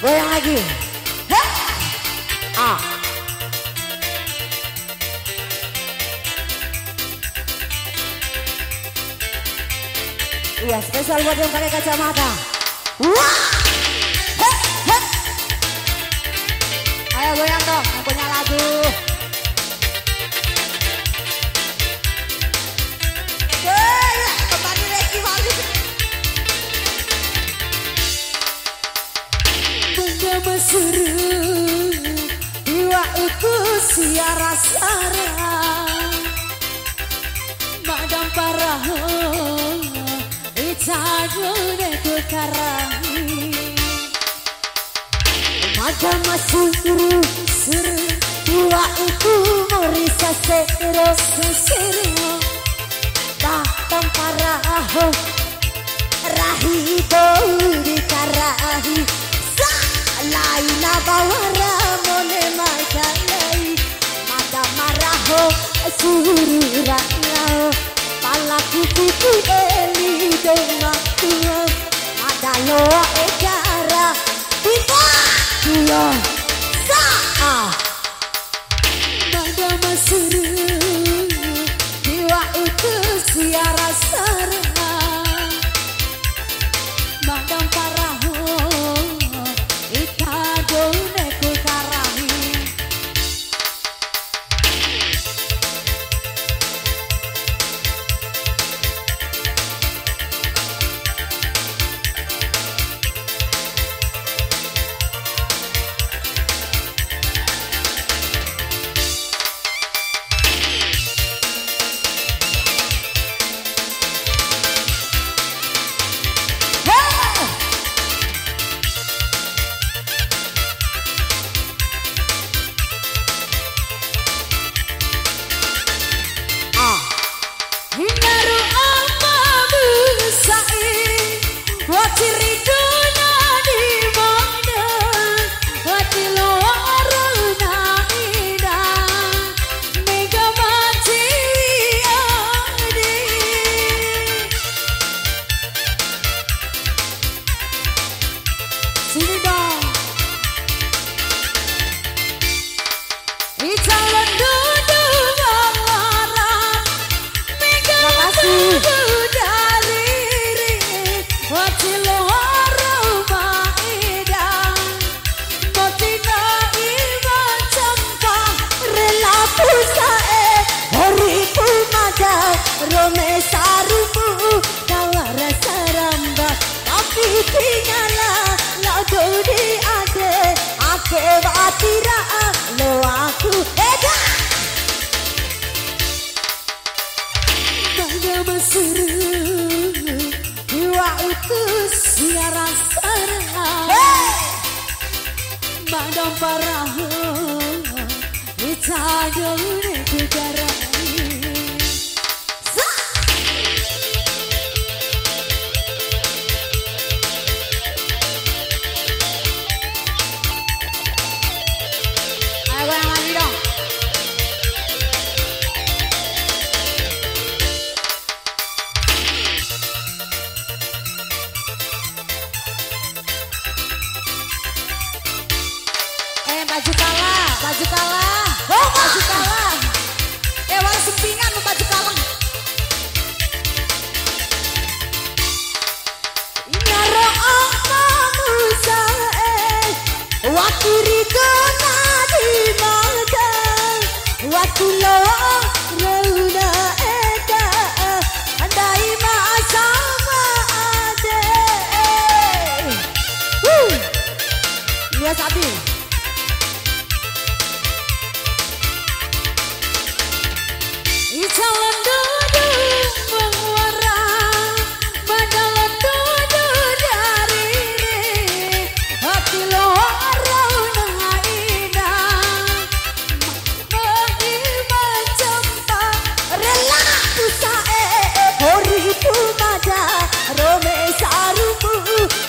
Goyang lagi. Hah. Ah. Iya, spesial buat yang pakai kacamata. Wah. Heh, heh. Ayo goyang dong, yang punya lagu. Kembali lagi balik. Benda mesuru, iwa uku siara sarang, madam paraho. Jadune ku karahi Mada masuru suru Iwa iku morisa sero sesero Tatam paraho Rahi boudi karahi Salaina bawara mone majalai Mada maraho suru rayao Palaku kuku eli domaku Ada loa egara Bina Dua Sa'a Mada masuru Diwa itu siara serha Madam paraho Ita done ku karahi Madam paraho Ita done ku karahi Ayo goyang lagi dong. Baju kalah, baju kalah, oh, baju kalah. Warna sempingan baju kalah. Inaro amamu sae, wakiri kona di mata, wakulo rona eka, andai ma sama ade. Lihat sabi. Jalan duduk menguara Badalan duduk dari hati lorong naida Bagi macam tak rela usae Horiku mada rome sarumu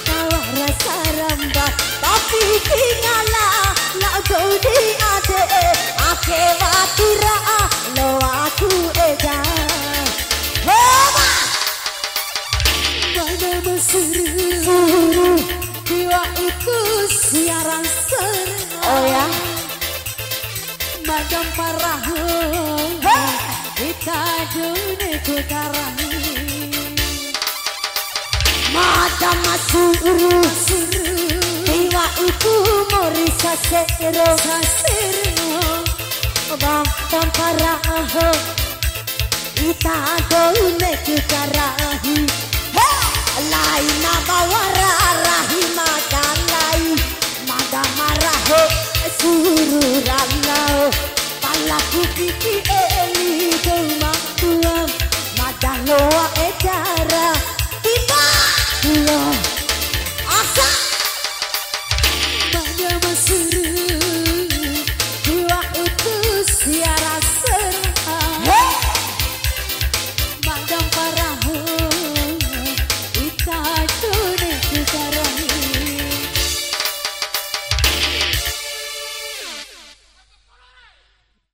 Tawar rasa rambah tapi tinggalah lagu di ade Ake watura lo aku eda Homa Mana mesuru Jiwa itu madam parah kita dunia ku karahi madam masuru iwa iku mori sasero madam parah kita dunia ku karahi laina bawara rahima dalai madam marah suruh rangau palaku kiki eli kau maktuam madang loa edara